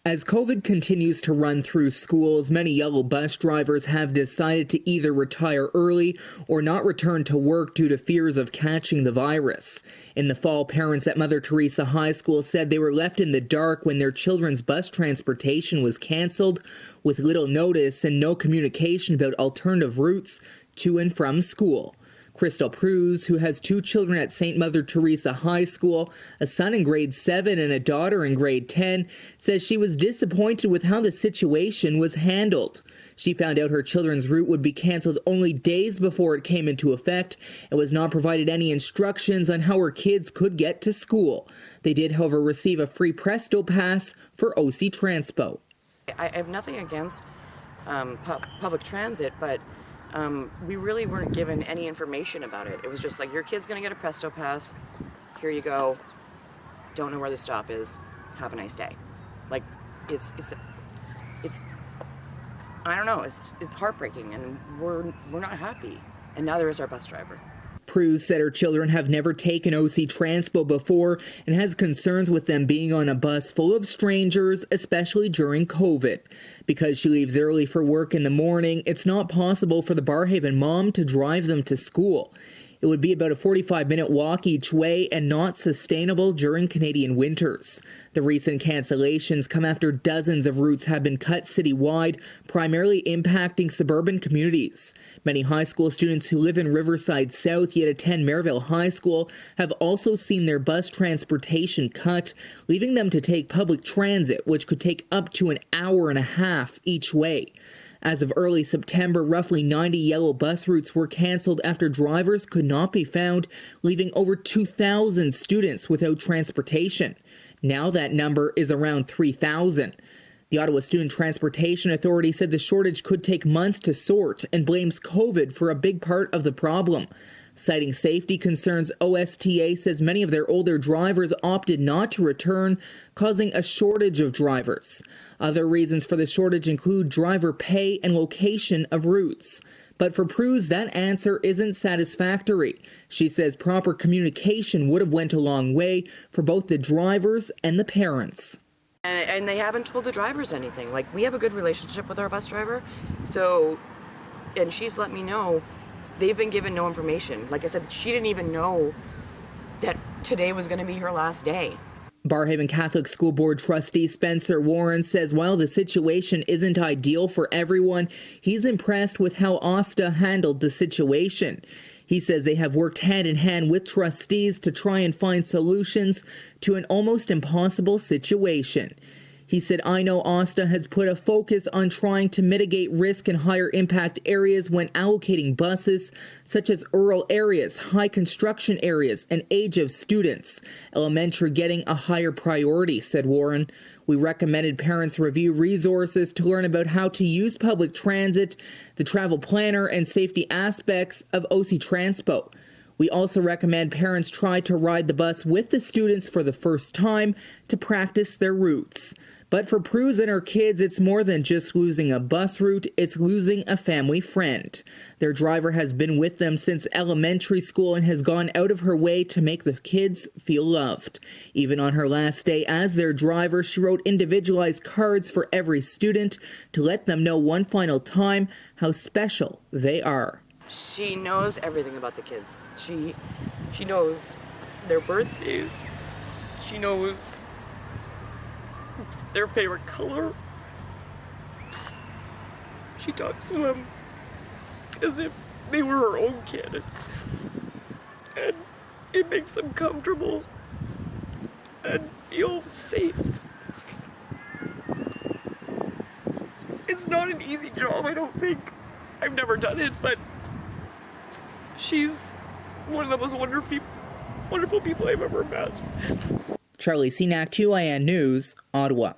As COVID continues to run through schools, many yellow bus drivers have decided to either retire early or not return to work due to fears of catching the virus. In the fall, parents at Mother Teresa High School said they were left in the dark when their children's bus transportation was canceled, with little notice and no communication about alternative routes to and from school. Crystal Pruz, who has two children at St. Mother Teresa High School, a son in grade 7 and a daughter in grade 10, says she was disappointed with how the situation was handled. She found out her children's route would be canceled only days before it came into effect and was not provided any instructions on how her kids could get to school. They did, however, receive a free Presto Pass for OC Transpo. I have nothing against public transit, but we really weren't given any information about it. It was just like, your kid's gonna get a Presto Pass, here you go, don't know where the stop is, have a nice day. Like, it's I don't know, it's heartbreaking, and we're not happy, and neither is our bus driver. Pruz said her children have never taken OC Transpo before and has concerns with them being on a bus full of strangers, especially during COVID. Because she leaves early for work in the morning, it's not possible for the Barrhaven mom to drive them to school. It would be about a 45-minute walk each way and not sustainable during Canadian winters. The recent cancellations come after dozens of routes have been cut citywide, primarily impacting suburban communities. Many high school students who live in Riverside South yet attend Merivale High School have also seen their bus transportation cut, leaving them to take public transit, which could take up to an hour and a half each way. As of early September, roughly 90 yellow bus routes were canceled after drivers could not be found, leaving over 2,000 students without transportation. Now that number is around 3,000. The Ottawa Student Transportation Authority said the shortage could take months to sort and blames COVID for a big part of the problem. Citing safety concerns, OSTA says many of their older drivers opted not to return, causing a shortage of drivers. Other reasons for the shortage include driver pay and location of routes. But for Pruz, that answer isn't satisfactory. She says proper communication would have went a long way for both the drivers and the parents. And they haven't told the drivers anything. Like, we have a good relationship with our bus driver, so, and she's let me know they've been given no information. Like I said, she didn't even know that today was going to be her last day. Barrhaven Catholic School Board trustee Spencer Warren says while the situation isn't ideal for everyone, he's impressed with how OSTA handled the situation. He says they have worked hand in hand with trustees to try and find solutions to an almost impossible situation. He said, I know OSTA has put a focus on trying to mitigate risk in higher impact areas when allocating buses, such as rural areas, high construction areas, and age of students. Elementary getting a higher priority, said Warren. We recommended parents review resources to learn about how to use public transit, the travel planner, and safety aspects of OC Transpo. We also recommend parents try to ride the bus with the students for the first time to practice their routes. But for Pruz and her kids, it's more than just losing a bus route, it's losing a family friend. Their driver has been with them since elementary school and has gone out of her way to make the kids feel loved. Even on her last day as their driver, she wrote individualized cards for every student to let them know one final time how special they are. She knows everything about the kids. She knows their birthdays. She knows their favorite color. She talks to them as if they were her own kid. And it makes them comfortable and feel safe. It's not an easy job, I don't think. I've never done it, but she's one of the most wonderful people I've ever met. Charlie Cenac, QIN News, Ottawa.